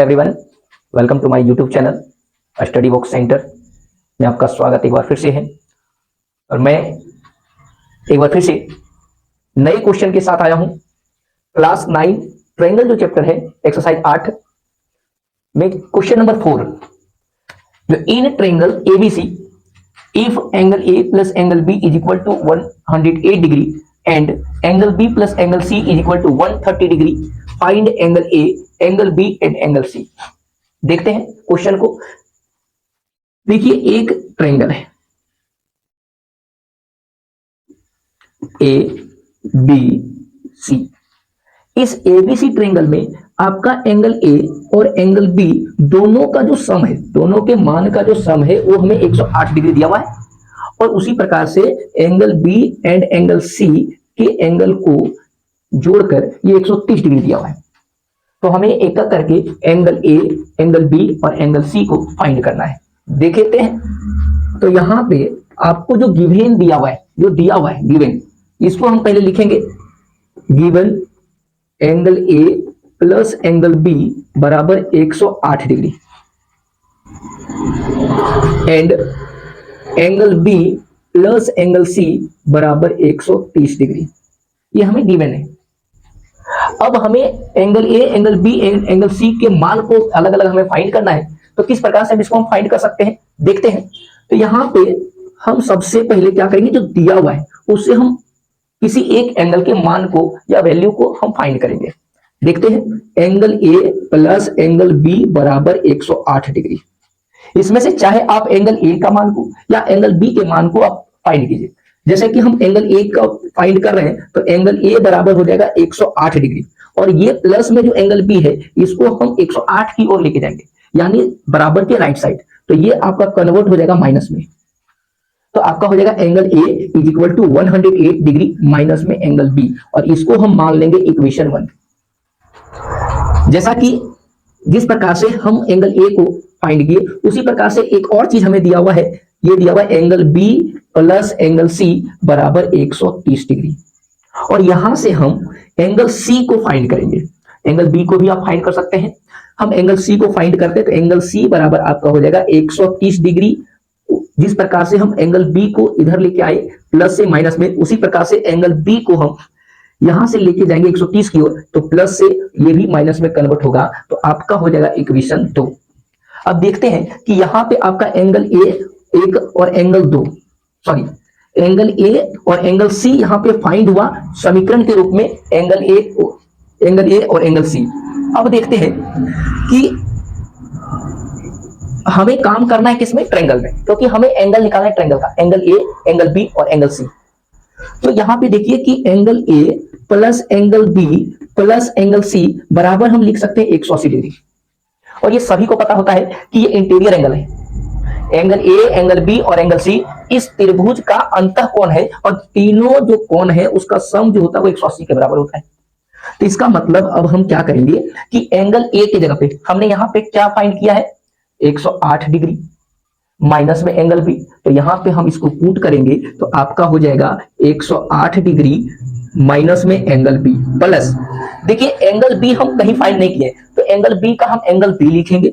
Everyone, welcome to my YouTube channel study box center में आपका स्वागत एक बार फिर से है। और मैं एक बार फिर से नए क्वेश्चन के साथ आया हूं। क्लास 9 ट्रायंगल जो चैप्टर है एक्सरसाइज 8 में क्वेश्चन नंबर 4, जो in triangle ABC if angle A plus angle B is equal to 108 degree and angle B plus angle C is equal to 130 degree, find angle A, angle B and angle C. देखते हैं question को। देखिए, एक triangle है A B C. इस ABC triangle में आपका angle A और एंगल बी दोनों का जो सम है, दोनों के मान का जो सम है वो हमें 108 डिग्री दिया हुआ है। और उसी प्रकार से angle B and angle C के एंगल को जोड़कर ये 130 डिग्री दिया हुआ है। तो हमें एक एक करके एंगल ए, एंगल बी और एंगल सी को फाइंड करना है। देखते हैं। तो यहां पे आपको जो गिवन दिया हुआ है, जो दिया हुआ है गिवन, इसको हम पहले लिखेंगे। Given angle A plus angle B बराबर 108 degree and angle B plus angle C बराबर 130 डिग्री। ये हमें गिवन है। अब हमें angle A, angle B and angle C के मान को अलग अलग हमें फाइंड करना है। तो किस प्रकार से इसको हम फाइंड कर सकते हैं, देखते हैं। तो यहाँ पे हम सबसे पहले क्या करेंगे, जो दिया हुआ है उससे हम किसी एक एंगल के मान को या वैल्यू को हम फाइंड करेंगे। देखते हैं। Angle A plus angle B बराबर 108 डिग्री। इसमें से चाहे आप एंगल ए का मान को या एंगल बी के मान को आप फाइंड कीजिए। जैसे कि हम एंगल ए का फाइंड कर रहे हैं तो एंगल ए बराबर हो जाएगा 108 डिग्री और ये प्लस में जो एंगल बी है इसको हम 108 की ओर लेके जाएंगे, यानी बराबर के राइट साइड। तो ये आपका कन्वर्ट हो जाएगा माइनस में। तो आपका हो जाएगा angle A is equal to 108 degree minus में एंगल बी, और इसको हम मान लेंगे इक्वेशन 1। जैसा कि जिस प्रकार से हम एंगल ए को फाइंड किए उसी प्रकार से एक और चीज हमें दिया हुआ है। ये दिया हुआ है angle B plus angle C बराबर 130 डिग्री, और यहां से हम एंगल सी को फाइंड करेंगे। एंगल बी को भी आप फाइंड कर सकते हैं। हम एंगल सी को फाइंड करते हैं तो एंगल सी बराबर आपका हो जाएगा 130 डिग्री। जिस प्रकार से हम एंगल बी को इधर लेके आए प्लस से माइनस में, उसी प्रकार से एंगल बी को हम यहां से लेके जाएंगे 130 की ओर, तो प्लस से ये भी माइनस में कन्वर्ट होगा। तो आपका हो जाएगा इक्वेशन 2। अब देखते हैं कि यहाँ पे आपका एंगल ए एक और एंगल दो, सॉरी एंगल ए और एंगल सी यहाँ पे फाइंड हुआ समीकरण के रूप में, एंगल ए और एंगल सी। अब देखते हैं कि हमें काम करना है किसमें, ट्रायंगल में, क्योंकि हमें एंगल निकालना है ट्रायंगल का, एंगल ए, एंगल बी और एंगल सी। तो यहाँ पे देखिए कि angle A plus angle B plus angle C बराबर हम लिख सकते हैं 180 डिग्री। और ये सभी को पता होता है कि ये इंटीरियर एंगल है। एंगल ए, एंगल बी और एंगल सी इस त्रिभुज का अंतःकोण है, और तीनों जो कोण है उसका सम जो होता है वो 180 के बराबर होता है। तो इसका मतलब अब हम क्या करेंगे कि एंगल ए की जगह पे हमने यहाँ पे क्या फाइंड किया है, 108 डिग्री माइनस में एंगल बी। तो यहाँ पे हम इसको पुट करेंगे तो आपका हो जाएगा 108 डिग्री माइनस में एंगल बी प्लस, देखिए एंगल बी हम कहीं फाइंड नहीं किए तो एंगल बी का हम एंगल बी लिखेंगे,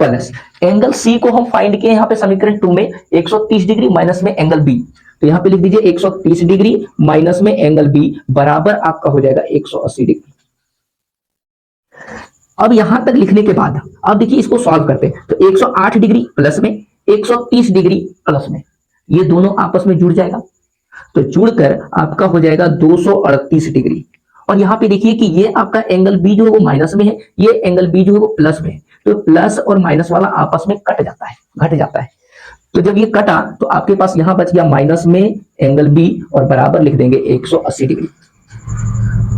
प्लस एंगल सी को हम फाइंड किए यहाँ पे समीकरण 2 में 130 डिग्री माइनस में एंगल बी। तो यहाँ पे लिख दीजिए 130 डिग्री माइनस में एंगल बी बराबर आपका हो जाएगा 180 डिग्री। अब यहां तक लिखने के बाद अब देखिए इसको सॉल्व करते हैं। तो 108 डिग्री प्लस में 130 डिग्री प्लस में ये दोनों आपस में जुड़ जाएगा, तो जुड़कर आपका हो जाएगा 238 डिग्री। और यहाँ पे देखिए कि ये आपका एंगल बी जो है वो माइनस में है, ये एंगल बी जो है वो प्लस में है। तो प्लस और माइनस वाला आपस में कट जाता है, घट जाता है। तो जब ये कटा तो आपके पास यहां बच गया माइनस में एंगल बी और बराबर लिख देंगे 180 डिग्री।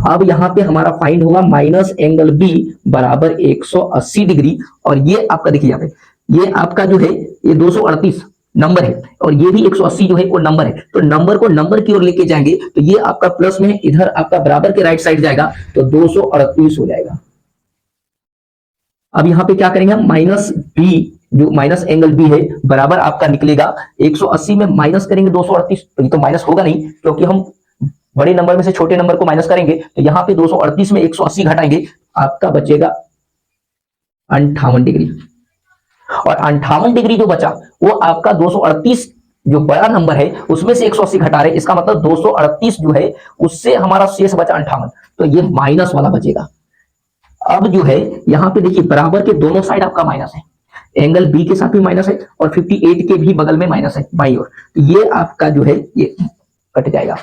अब यहाँ पे हमारा फाइंड होगा माइनस एंगल बी बराबर 180 डिग्री, और ये आपका देखिए यहाँ पे ये आपका जो है ये 238 नंबर है और ये भी 180 जो है वो नंबर है। तो नंबर को नंबर की ओर लेके जाएंगे तो ये आपका प्लस में है, इधर आपका बराबर के राइट साइड जाएगा तो 238 हो जाएगा। अब यहाँ पे क्या करेंगे हम, माइनस बी जो माइनस एंगल बी है बराबर आपका निकलेगा 180 में माइनस करेंगे 238, तो ये तो माइनस होगा नहीं क्योंकि हम बड़े नंबर में से छोटे नंबर को माइनस करेंगे। तो यहाँ पे 238 में 180 घटाएंगे, आपका बचेगा 58 डिग्री। और 58 डिग्री जो बचा वो आपका 238, जो बड़ा नंबर है उसमें से 180 घटा रहे, इसका मतलब 238 जो है उससे हमारा शेष बचा 58, तो ये माइनस वाला बचेगा। अब जो है यहाँ पे देखिए बराबर के दोनों साइड आपका माइनस है, एंगल बी के साथ भी माइनस है और 58 के भी बगल में माइनस है बाई ओर, तो ये आपका जो है ये कट जाएगा,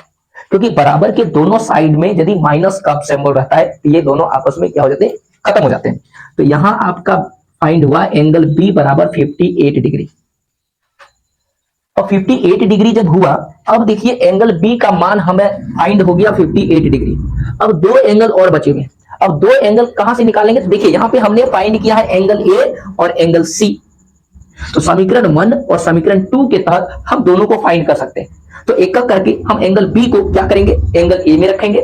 क्योंकि बराबर के दोनों साइड में यदि माइनस का सिंबल रहता है तो ये दोनों आपस में क्या हो जाते हैं, खत्म हो जाते हैं। तो यहां आपका फाइंड हुआ एंगल बी बराबर 58 डिग्री। और 58 डिग्री जब हुआ, अब देखिए एंगल बी का मान हमें फाइंड हो गया 58 डिग्री। अब दो एंगल और बचे हुए, अब दो एंगल कहां से निकालेंगे, तो देखिए यहां पे हमने फाइंड किया है एंगल ए और एंगल सी, तो समीकरण 1 और समीकरण 2 के तहत हम दोनों को फाइंड कर सकते हैं। तो एक एक करके हम एंगल बी को क्या करेंगे, एंगल ए में रखेंगे,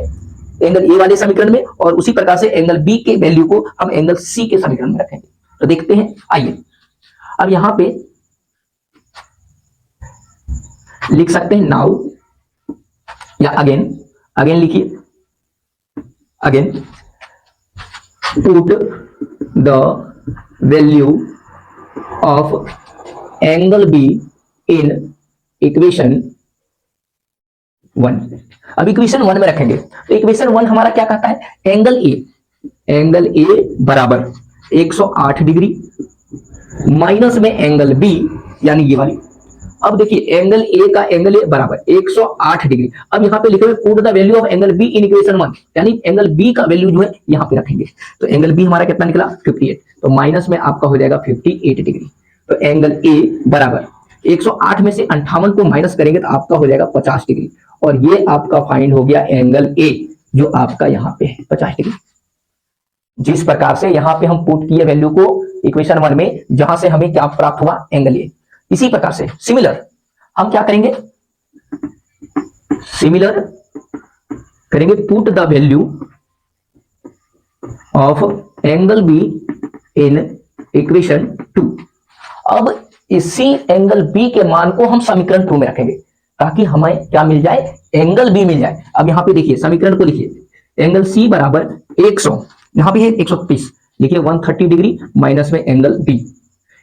एंगल ए वाले समीकरण में, और उसी प्रकार से एंगल बी के वैल्यू को हम एंगल सी के समीकरण में रखेंगे। तो देखते हैं, आइए अब यहां पे लिख सकते हैं नाउ, या अगेन, अगेन लिखिए, again put the value of angle be in equation 1। अब इक्वेशन 1 में रखेंगे, तो इक्वेशन 1 हमारा क्या कहता है, एंगल ए बराबर 108 डिग्री माइनस में एंगल बी यानी ये वाली। अब देखिए एंगल ए का एंगल ए बराबर 108 डिग्री। अब यहाँ पे लिखे हुए put the value of angle be in equation 1, यानी एंगल बी का वैल्यू जो है यहाँ पे रखेंगे। तो एंगल बी हमारा कितना निकला, 58, तो माइनस में आपका हो जाएगा 58 डिग्री। तो एंगल ए बराबर 108 में से 58 को माइनस करेंगे तो आपका हो जाएगा 50 डिग्री, और ये आपका फाइंड हो गया एंगल ए जो आपका यहाँ पे है 50 डिग्री। जिस प्रकार से यहाँ पे हम पुट किए वैल्यू को इक्वेशन 1 में, जहां से हमें क्या प्राप्त हुआ, एंगल ए, इसी प्रकार से सिमिलर हम क्या करेंगे, सिमिलर करेंगे put the value of angle be in equation 2। अब इसी एंगल बी के मान को हम समीकरण 2 में रखेंगे ताकि हमें क्या मिल जाए, एंगल बी मिल जाए। अब यहां पे देखिए समीकरण को लिखिए, एंगल सी बराबर 100, यहां पे है 130, लिखिए 130 डिग्री माइनस में एंगल बी।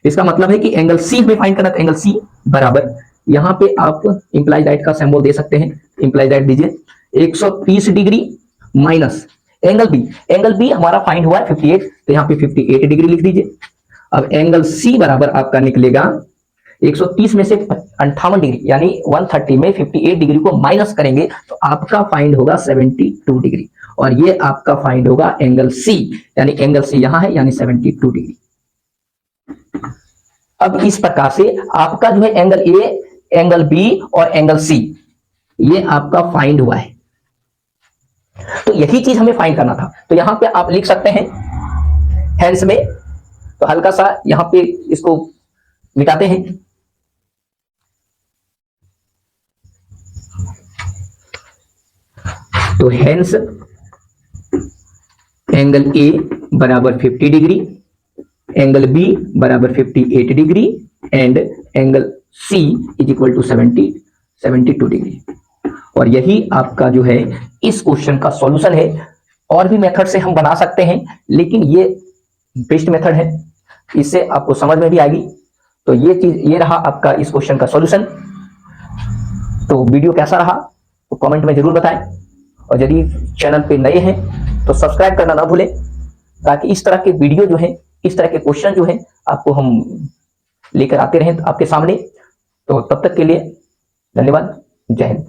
इसका मतलब है कि एंगल सी हमें फाइंड करना, तो एंगल सी बराबर, यहां पे आप इंप्लाइड राइट का सिंबल दे सकते हैं, इंप्लाइड राइट दीजिए, 130 degree minus angle B. Angle B हमारा फाइंड हुआ है 58, तो यहां पे 58 डिग्री लिख दीजिए। अब एंगल सी बराबर आपका निकलेगा 130 में से 58 डिग्री, यानी 130 में 58 डिग्री को माइनस करेंगे तो आपका फाइंड होगा 72 डिग्री, और ये आपका फाइंड होगा एंगल सी, यानी एंगल सी यहां है यानी 72 डिग्री। अब इस प्रकार से आपका जो है एंगल ए, एंगल बी और एंगल सी ये आपका फाइंड हुआ है। तो यही चीज हमें फाइंड करना था, तो यहां पे आप लिख सकते हैं हेंस में, तो हल्का सा यहां पे इसको मिटाते हैं, तो हेंस एंगल ए बराबर 50 डिग्री, एंगल बी बराबर 58 degree and angle C is equal to 72 degree. और यही आपका जो है इस क्वेश्चन का सॉल्यूशन है। और भी मेथड से हम बना सकते हैं, लेकिन ये बेस्ट मेथड है, इससे आपको समझ में भी आएगी। तो ये चीज, ये रहा आपका इस क्वेश्चन का सॉल्यूशन। तो वीडियो कैसा रहा तो कमेंट में जरूर बताएं, और यदि चैनल पे नए हैं तो सब्सक्राइब करना ना भूलें, ताकि इस तरह के वीडियो जो है, इस तरह के क्वेश्चन जो है आपको हम लेकर आते रहें आपके सामने। तो तब तक के लिए धन्यवाद, जय हिंद।